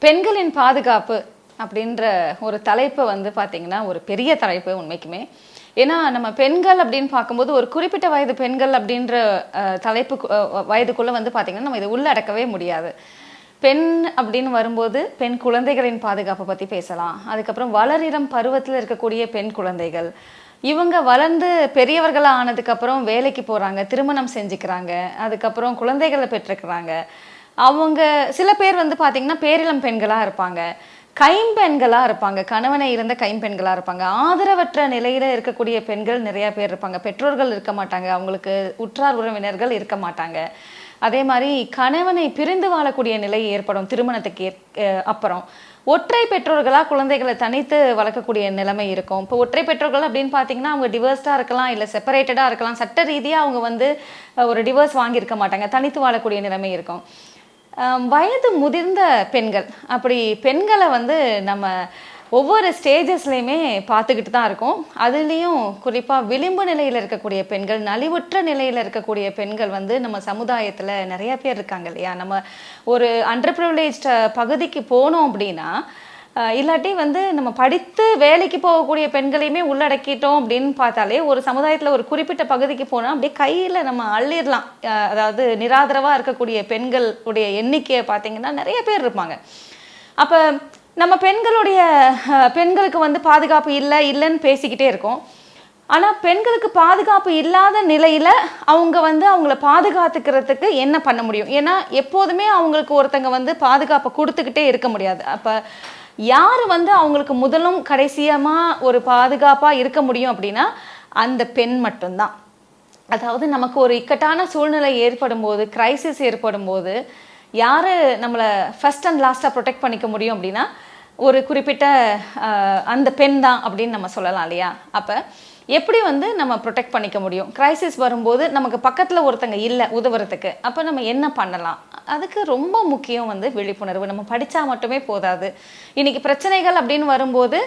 பெண்களின் பாதுகாப்பு அப்படின்ற ஒரு தலைப்பு வந்து பார்த்தீங்கன்னா ஒரு பெரிய தலைப்பு உண்மைக்குமே. ஏன்னா நம்ம பெண்கள் அப்படின்னு பார்க்கும்போது ஒரு குறிப்பிட்ட வயது பெண்கள் அப்படின்ற தலைப்பு வயதுக்குள்ளே வந்து பார்த்தீங்கன்னா நம்ம இதை உள்ளடக்கவே முடியாது. பெண் அப்படின்னு வரும்போது பெண் குழந்தைகளின் பாதுகாப்பை பற்றி பேசலாம். அதுக்கப்புறம் வளரிடம் பருவத்தில் இருக்கக்கூடிய பெண் குழந்தைகள், இவங்க வளர்ந்து பெரியவர்களாக ஆனதுக்கப்புறம் வேலைக்கு போகிறாங்க, திருமணம் செஞ்சுக்கிறாங்க, அதுக்கப்புறம் குழந்தைகளை பெற்றுக்கிறாங்க. அவங்க சில பேர் வந்து பார்த்திங்கன்னா பேரிளம் பெண்களாக இருப்பாங்க, கைம்பெண்களாக இருப்பாங்க, கணவனை இறந்த கைம்பெண்களாக இருப்பாங்க, ஆதரவற்ற நிலையில் இருக்கக்கூடிய பெண்கள் நிறையா பேர் இருப்பாங்க. பெற்றோர்கள் இருக்க மாட்டாங்க, அவங்களுக்கு உற்றார் உறவினர்கள் இருக்க மாட்டாங்க. அதே மாதிரி கணவனை பிரிந்து வாழக்கூடிய நிலை ஏற்படும் திருமணத்துக்கு அப்புறம். ஒற்றை பெற்றோர்களாக குழந்தைகளை தனித்து வளர்க்கக்கூடிய நிலைமை இருக்கும். இப்போ ஒற்றை பெற்றோர்கள் அப்படின்னு பார்த்தீங்கன்னா அவங்க டிவர்ஸ்டாக இருக்கலாம், இல்லை செப்பரேட்டடாக இருக்கலாம். சட்ட ரீதியாக அவங்க வந்து ஒரு டிவர்ஸ் வாங்கியிருக்க மாட்டாங்க, தனித்து வாழக்கூடிய நிலைமை இருக்கும். வயது முதிர்ந்த பெண்கள், அப்படி பெண்களை வந்து நம்ம ஒவ்வொரு ஸ்டேஜஸ்லையுமே பார்த்துக்கிட்டு தான் இருக்கோம். அதுலேயும் குறிப்பாக விளிம்பு நிலையில் இருக்கக்கூடிய பெண்கள், நலிவுற்ற நிலையில் இருக்கக்கூடிய பெண்கள் வந்து நம்ம சமுதாயத்தில் நிறைய பேர் இருக்காங்க இல்லையா. நம்ம ஒரு அண்டர் ப்ரிவிலேஜ்ட் பகுதிக்கு போனோம் அப்படின்னா, இல்லாட்டி வந்து நம்ம படித்து வேலைக்கு போகக்கூடிய பெண்களையுமே உள்ளடக்கிட்டோம் அப்படின்னு பார்த்தாலே ஒரு சமுதாயத்தில் ஒரு குறிப்பிட்ட பகுதிக்கு போனால் அப்படியே கையில் நம்ம அள்ளிடலாம். அதாவது நிராதரவாக இருக்கக்கூடிய பெண்களுடைய எண்ணிக்கையை பார்த்திங்கன்னா நிறைய பேர் இருப்பாங்க. அப்போ நம்ம பெண்களுக்கு வந்து பாதுகாப்பு இல்லைன்னு பேசிக்கிட்டே இருக்கோம். ஆனால் பெண்களுக்கு பாதுகாப்பு இல்லாத நிலையில் அவங்க வந்து அவங்கள பாதுகாத்துக்கிறதுக்கு என்ன பண்ண முடியும்? ஏன்னா எப்போதுமே அவங்களுக்கு ஒருத்தங்க வந்து பாதுகாப்பை கொடுத்துக்கிட்டே இருக்க முடியாது. அப்போ யார் வந்து அவங்களுக்கு முதலும் கடைசியமாக ஒரு பாதுகாப்பாக இருக்க முடியும் அப்படின்னா அந்த பெண் மட்டும்தான். அதாவது நமக்கு ஒரு இக்கட்டான சூழ்நிலை ஏற்படும் போது, கிரைசிஸ் ஏற்படும் போது யார் நம்மளை ஃபஸ்ட் அண்ட் லாஸ்ட்டாக ப்ரொடெக்ட் பண்ணிக்க முடியும் அப்படின்னா ஒரு குறிப்பிட்ட அந்த பெண் தான் அப்படின்னு நம்ம சொல்லலாம் இல்லையா. அப்போ எப்படி வந்து நம்ம ப்ரொடெக்ட் பண்ணிக்க முடியும்? கிரைசிஸ் வரும்போது நமக்கு பக்கத்தில் ஒருத்தங்க இல்லை உதவுறதுக்கு, அப்போ நம்ம என்ன பண்ணலாம்? அதுக்கு ரொம்ப முக்கியம் வந்து விழிப்புணர்வு. நம்ம படித்தா மட்டுமே போதாது. இன்றைக்கி பிரச்சனைகள் அப்படின்னு வரும்போது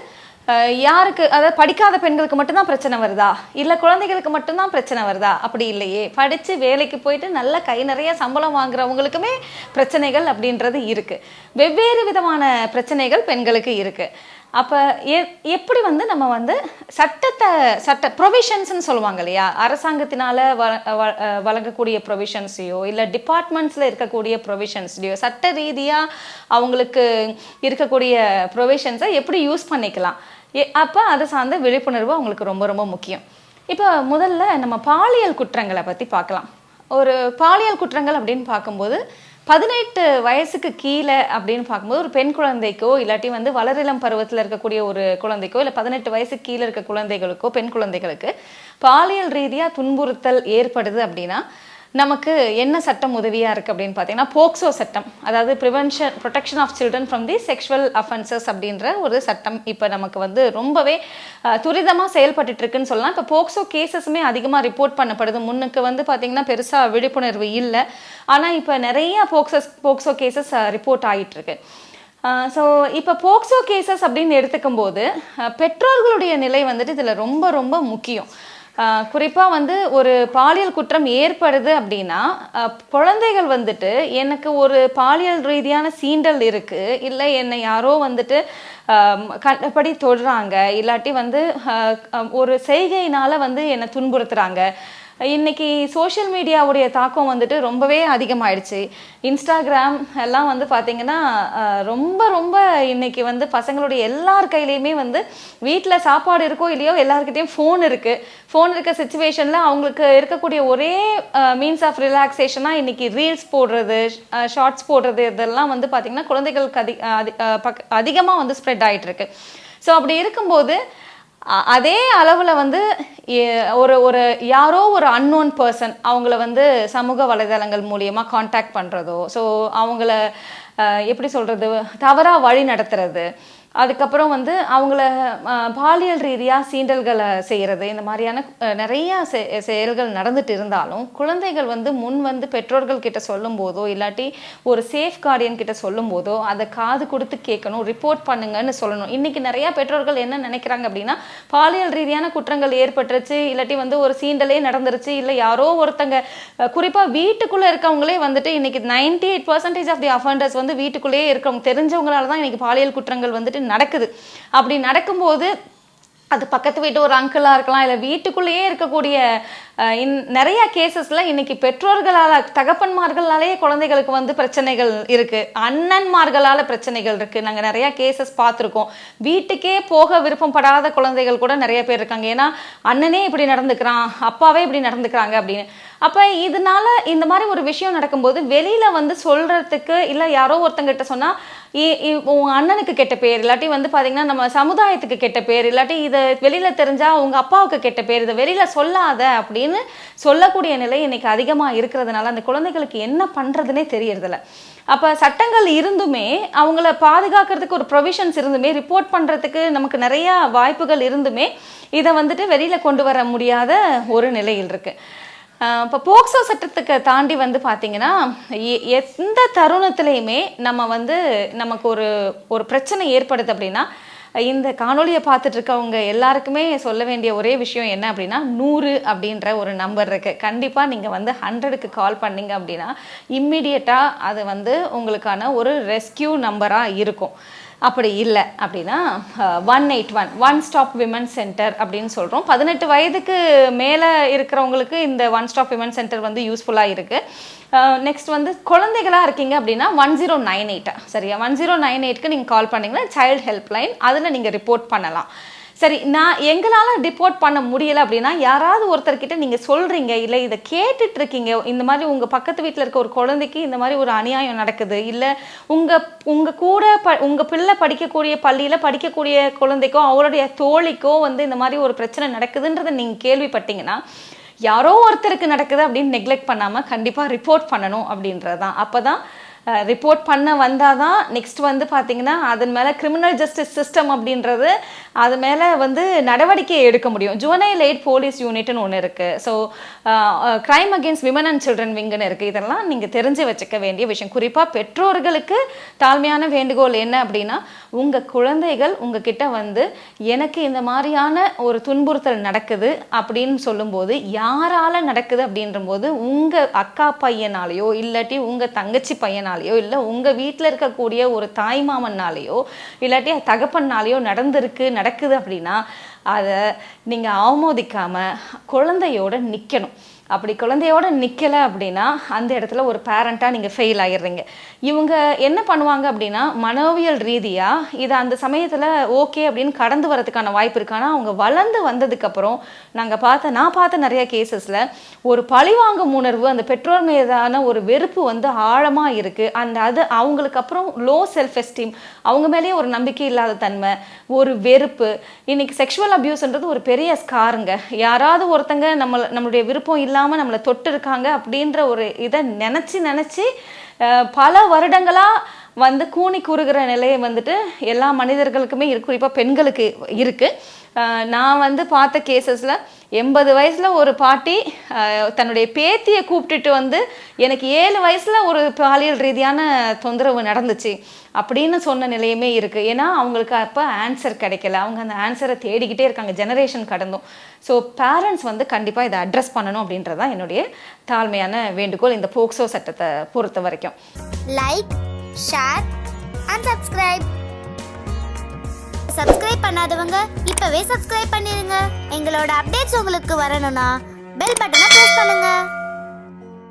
யாருக்கு, அதாவது படிக்காத பெண்களுக்கு மட்டும்தான் பிரச்சனை வருதா, இல்லை குழந்தைகளுக்கு மட்டும்தான் பிரச்சனை வருதா? அப்படி இல்லையே. படித்து வேலைக்கு போயிட்டு நல்ல கை நிறைய சம்பளம் வாங்குறவங்களுக்குமே பிரச்சனைகள் அப்படின்றது இருக்குது. வெவ்வேறு விதமான பிரச்சனைகள் பெண்களுக்கு இருக்குது. அப்போ எப்படி வந்து நம்ம வந்து சட்ட ப்ரொவிஷன்ஸ்ன்னு சொல்லுவாங்க இல்லையா, அரசாங்கத்தினால வழங்கக்கூடிய ப்ரொவிஷன்ஸையோ இல்லை டிபார்ட்மெண்ட்ஸில் இருக்கக்கூடிய ப்ரொவிஷன்ஸ்லையோ சட்ட ரீதியாக அவங்களுக்கு இருக்கக்கூடிய ப்ரொவிஷன்ஸை எப்படி யூஸ் பண்ணிக்கலாம், அப்போ அதை சார்ந்த விழிப்புணர்வு அவங்களுக்கு ரொம்ப ரொம்ப முக்கியம். இப்போ முதல்ல நம்ம பாலியல் குற்றங்களை பற்றி பார்க்கலாம். ஒரு பாலியல் குற்றங்கள் அப்படின்னு பார்க்கும்போது 18 வயசுக்கு கீழே அப்படின்னு பார்க்கும்போது ஒரு பெண் குழந்தைக்கோ இல்லாட்டி வந்து வளரிளம் பருவத்தில் இருக்கக்கூடிய ஒரு குழந்தைக்கோ இல்லை 18 வயசுக்கு கீழே இருக்க குழந்தைகளுக்கோ பெண் குழந்தைகளுக்கு பாலியல் ரீதியாக துன்புறுத்தல் ஏற்படுது அப்படின்னா நமக்கு என்ன சட்டம் உதவியாக இருக்குது அப்படின்னு பார்த்தீங்கன்னா போக்சோ சட்டம். அதாவது protection of children from the sexual offences அப்படின்ற ஒரு சட்டம் இப்போ நமக்கு வந்து ரொம்பவே துரிதமாக செயல்பட்டு இருக்குன்னு சொல்லலாம். இப்போ போக்சோ கேசஸுமே அதிகமாக ரிப்போர்ட் பண்ணப்படுது. முன்னுக்கு வந்து பார்த்திங்கன்னா பெருசாக விழிப்புணர்வு இல்லை, ஆனால் இப்போ நிறைய போக்சோ கேசஸ் ரிப்போர்ட் ஆகிட்டுருக்கு. ஸோ இப்போ போக்சோ கேசஸ் அப்படின்னு எடுத்துக்கும் போது பெற்றோர்களுடைய நிலை வந்துட்டு இதில் ரொம்ப ரொம்ப முக்கியம். குறிப்பாக வந்து ஒரு பாலியல் குற்றம் ஏற்படுது அப்படின்னா குழந்தைகள் வந்துட்டு எனக்கு ஒரு பாலியல் ரீதியான சீண்டல் இருக்குது, இல்லை என்னை யாரோ வந்துட்டு கண்டபடி தொடுறாங்க, இல்லாட்டி வந்து ஒரு செய்கையினால் வந்து என்னை துன்புறுத்துகிறாங்க. இன்றைக்கி சோஷியல் மீடியாவுடைய தாக்கம் வந்துட்டு ரொம்பவே அதிகமாகிடுச்சு. இன்ஸ்டாகிராம் எல்லாம் வந்து பார்த்திங்கன்னா ரொம்ப ரொம்ப இன்றைக்கி வந்து பசங்களுடைய எல்லார் கையிலையுமே வந்து வீட்டில் சாப்பாடு இருக்கோ இல்லையோ எல்லாருக்கிட்டையும் ஃபோன் இருக்குது. ஃபோன் இருக்க சுச்சுவேஷனில் அவங்களுக்கு இருக்கக்கூடிய ஒரே மீன்ஸ் ஆஃப் ரிலாக்ஸேஷனாக இன்றைக்கி ரீல்ஸ் போடுறது, ஷார்ட்ஸ் போடுறது, இதெல்லாம் வந்து பார்த்திங்கன்னா குழந்தைகளுக்கு அதிகமாக வந்து ஸ்ப்ரெட் ஆகிட்டுருக்கு. ஸோ அப்படி இருக்கும்போது அதே அளவில் வந்து ஒரு யாரோ ஒரு அன்னோன் பர்சன் அவங்கள வந்து சமூக வலைதளங்கள் மூலியமாக காண்டாக்ட் பண்ணுறதோ, ஸோ அவங்கள எப்படி சொல்கிறது, தவறாக வழி நடத்துறது, அதுக்கப்புறம் வந்து அவங்கள பாலியல் ரீதியாக சீண்டல்களை செய்கிறது, இந்த மாதிரியான நிறையா செயல்கள் நடந்துட்டு இருந்தாலும் குழந்தைகள் வந்து முன் வந்து பெற்றோர்கள் கிட்ட சொல்லும் போதோ இல்லாட்டி ஒரு சேஃப் கார்டியன் கிட்ட சொல்லும் போதோ அதை காது கொடுத்து கேட்கணும், ரிப்போர்ட் பண்ணுங்கன்னு சொல்லணும். இன்னைக்கு நிறைய பெற்றோர்கள் என்ன நினைக்கிறாங்க அப்படின்னா, பாலியல் ரீதியான குற்றங்கள் ஏற்பட்டுருச்சு, இல்லாட்டி வந்து ஒரு சீண்டலே நடந்துருச்சு, இல்லை யாரோ ஒருத்தங்க குறிப்பாக வீட்டுக்குள்ளே இருக்கவங்களே வந்துட்டு இன்னைக்கு 98% ஆஃப் தி அஃபண்டர்ஸ் வந்து வீட்டுக்குள்ளேயே இருக்கவங்க தெரிஞ்சவங்களால தான் இன்னைக்கு பாலியல் குற்றங்கள் வந்துட்டு நடக்குது. அப்படி நடக்கும்போது அது பக்கத்து வீட்டு ஒரு அங்கிளாக இருக்கலாம், இல்லை வீட்டுக்குள்ளேயே இருக்கக்கூடிய நிறைய கேசஸ்ல இன்னைக்கு பெற்றோர்களால் தகப்பன்மார்களாலேயே குழந்தைகளுக்கு வந்து பிரச்சனைகள் இருக்கு, அண்ணன்மார்களால் பிரச்சனைகள் இருக்கு. நாங்கள் நிறைய கேசஸ் பார்த்துருக்கோம். வீட்டுக்கே போக விருப்பப்படாத குழந்தைகள் கூட நிறைய பேர் இருக்காங்க. ஏன்னா அண்ணனே இப்படி நடந்துக்கிறான், அப்பாவே இப்படி நடந்துக்கிறாங்க அப்படின்னு. அப்போ இதனால இந்த மாதிரி ஒரு விஷயம் நடக்கும்போது வெளியில வந்து சொல்றதுக்கு இல்லை யாரோ ஒருத்தங்கிட்ட சொன்னா உங்க அண்ணனுக்கு கெட்ட பேர், இல்லாட்டி வந்து பாத்தீங்கன்னா நம்ம சமுதாயத்துக்கு கெட்ட பேர், இல்லாட்டி இதை வெளியில தெரிஞ்சா உங்க அப்பாவுக்கு கெட்ட பேர், இதை வெளியில சொல்லாத அப்படின்னு சொல்லக்கூடிய நிலை இன்னைக்கு அதிகமா இருக்கிறதுனால அந்த குழந்தைகளுக்கு என்ன பண்றதுன்னே தெரியறதில்ல. அப்போ சட்டங்கள் இருந்துமே அவங்கள பாதுகாக்கிறதுக்கு ஒரு ப்ரொவிஷன்ஸ் இருந்துமே ரிப்போர்ட் பண்ணுறதுக்கு நமக்கு நிறையா வாய்ப்புகள் இருந்துமே இதை வந்துட்டு வெளியில் கொண்டு வர முடியாத ஒரு நிலையில் இருக்குது. இப்போ போக்சோ சட்டத்துக்கு தாண்டி வந்து பார்த்திங்கன்னா எந்த தருணத்துலேயுமே நம்ம வந்து நமக்கு ஒரு பிரச்சனை ஏற்படுது அப்படின்னா இந்த காணொலியை பார்த்துட்டு இருக்கவங்க எல்லாருக்குமே சொல்ல வேண்டிய ஒரே விஷயம் என்ன அப்படின்னா 100 அப்படின்ற ஒரு நம்பர் இருக்குது. கண்டிப்பாக நீங்கள் வந்து 100க்கு கால் பண்ணிங்க அப்படின்னா இம்மிடியட்டாக அது வந்து உங்களுக்கான ஒரு ரெஸ்கியூ நம்பராக இருக்கும். அப்படி இல்லை அப்படின்னா 181 ஒன் ஸ்டாப் விமன் சென்டர் அப்படின்னு சொல்கிறோம். 18 வயதுக்கு மேலே இருக்கிறவங்களுக்கு இந்த ஒன் ஸ்டாப் விமன் சென்டர் வந்து யூஸ்ஃபுல்லாக இருக்குது. நெக்ஸ்ட் வந்து குழந்தைகளாக இருக்கீங்க அப்படின்னா 1098 சரியா, 1098க்கு நீங்கள் கால் பண்ணிங்கன்னா சைல்டு ஹெல்ப்லைன், அதில் நீங்கள் ரிப்போர்ட் பண்ணலாம். சரி, நான் எங்களால் ரிப்போர்ட் பண்ண முடியலை அப்படின்னா யாராவது ஒருத்தர்கிட்ட நீங்கள் சொல்கிறீங்க, இல்லை இதை கேட்டுட்டு இருக்கீங்க, இந்த மாதிரி உங்கள் பக்கத்து வீட்டில் இருக்க ஒரு குழந்தைக்கு இந்த மாதிரி ஒரு அநியாயம் நடக்குது, இல்லை உங்கள் கூட உங்கள் பிள்ளை படிக்கக்கூடிய பள்ளியில் படிக்கக்கூடிய குழந்தைக்கோ அவருடைய தோழிக்கோ வந்து இந்த மாதிரி ஒரு பிரச்சனை நடக்குதுன்றதை நீங்கள் கேள்விப்பட்டீங்கன்னா யாரோ ஒருத்தருக்கு நடக்குது அப்படின்னு நெக்லெக்ட் பண்ணாமல் கண்டிப்பாக ரிப்போர்ட் பண்ணணும் அப்படின்றது தான். அப்போ தான் ரிப்போர்ட் பண்ண வந்தால் தான் நெக்ஸ்ட் வந்து பார்த்திங்கன்னா அதன் மேலே கிரிமினல் ஜஸ்டிஸ் சிஸ்டம் அப்படின்றது அது மேலே வந்து நடவடிக்கை எடுக்க முடியும். ஜுவனைல் எய்ட் போலீஸ் யூனிட்னு ஒன்று இருக்குது. So crime against women and children விங்குன்னு இருக்குது. இதெல்லாம் நீங்கள் தெரிஞ்சு வச்சுக்க வேண்டிய விஷயம். குறிப்பாக பெற்றோர்களுக்கு தாழ்மையான வேண்டுகோள் என்ன அப்படின்னா, உங்கள் குழந்தைகள் உங்ககிட்ட வந்து எனக்கு இந்த மாதிரியான ஒரு துன்புறுத்தல் நடக்குது அப்படின்னு சொல்லும்போது யாரால் நடக்குது அப்படின்ற போது உங்கள் அக்கா பையனாலேயோ இல்லாட்டி உங்கள் தங்கச்சி பையனாலேயோ இல்லை உங்கள் வீட்டில் இருக்கக்கூடிய ஒரு தாய் மாமன்னாலேயோ இல்லாட்டி தகப்பன்னாலேயோ நடக்குது அப்படின்னா அதை நீங்கள் அவமதிக்காமல் குழந்தையோட நிற்கணும். அப்படி குழந்தையோட நிற்கலை அப்படின்னா அந்த இடத்துல ஒரு பேரண்ட்டாக நீங்கள் ஃபெயில் ஆகிடுறீங்க. இவங்க என்ன பண்ணுவாங்க அப்படின்னா மனோவியல் ரீதியாக இதை அந்த சமயத்தில் ஓகே அப்படின்னு கடந்து வரதுக்கான வாய்ப்பு இருக்கு. ஆனால் அவங்க வளர்ந்து வந்ததுக்கப்புறம் நான் பார்த்த நிறைய கேசஸில் ஒரு பழிவாங்கும் உணர்வு, அந்த பெற்றோர் மீதான ஒரு வெறுப்பு வந்து ஆழமாக இருக்குது. அது அவங்களுக்கு அப்புறம் லோ செல்ஃப் எஸ்டீம், அவங்க மேலேயே ஒரு நம்பிக்கை இல்லாத தன்மை, ஒரு வெறுப்பு. இன்னைக்கு செக்ஷுவல் அபியூஸ்ன்றது ஒரு பெரிய ஸ்காருங்க. யாராவது ஒருத்தங்க நம்மளுடைய விருப்பம் இல்லாமல் நம்மளை தொட்டு இருக்காங்க அப்படின்ற ஒரு இதை நினச்சி பல வருடங்களாக வந்து கூனி கூறுகிற நிலையை வந்துட்டு எல்லா மனிதர்களுக்குமே இருக்கு, குறிப்பாக பெண்களுக்கு இருக்குது. நான் வந்து பார்த்த கேசஸில் 80 வயசில் ஒரு பாட்டி தன்னுடைய பேத்தியை கூப்பிட்டுட்டு வந்து எனக்கு 7 வயசில் ஒரு பாலியல் ரீதியான தொந்தரவு நடந்துச்சு அப்படின்னு சொன்ன நிலையுமே இருக்குது. ஏன்னா அவங்களுக்கு அப்போ ஆன்சர் கிடைக்கல, அவங்க அந்த ஆன்சரை தேடிக்கிட்டே இருக்காங்க ஜெனரேஷன் கடந்தும். ஸோ பேரண்ட்ஸ் வந்து கண்டிப்பாக இதை அட்ரஸ் பண்ணணும் அப்படின்றது தான் என்னுடைய தாழ்மையான வேண்டுகோள் இந்த போக்சோ சட்டத்தை பொறுத்த வரைக்கும். லைக், ஷேர் அண்ட் சப்ஸ்கிரைப் பண்ணாதவங்க இப்பவே சப்ஸ்கிரைப் பண்ணிருங்க. எங்களோட அப்டேட்ஸ் உங்களுக்கு வரணும்னா பெல் பட்டனை பிரஸ் பண்ணுங்க.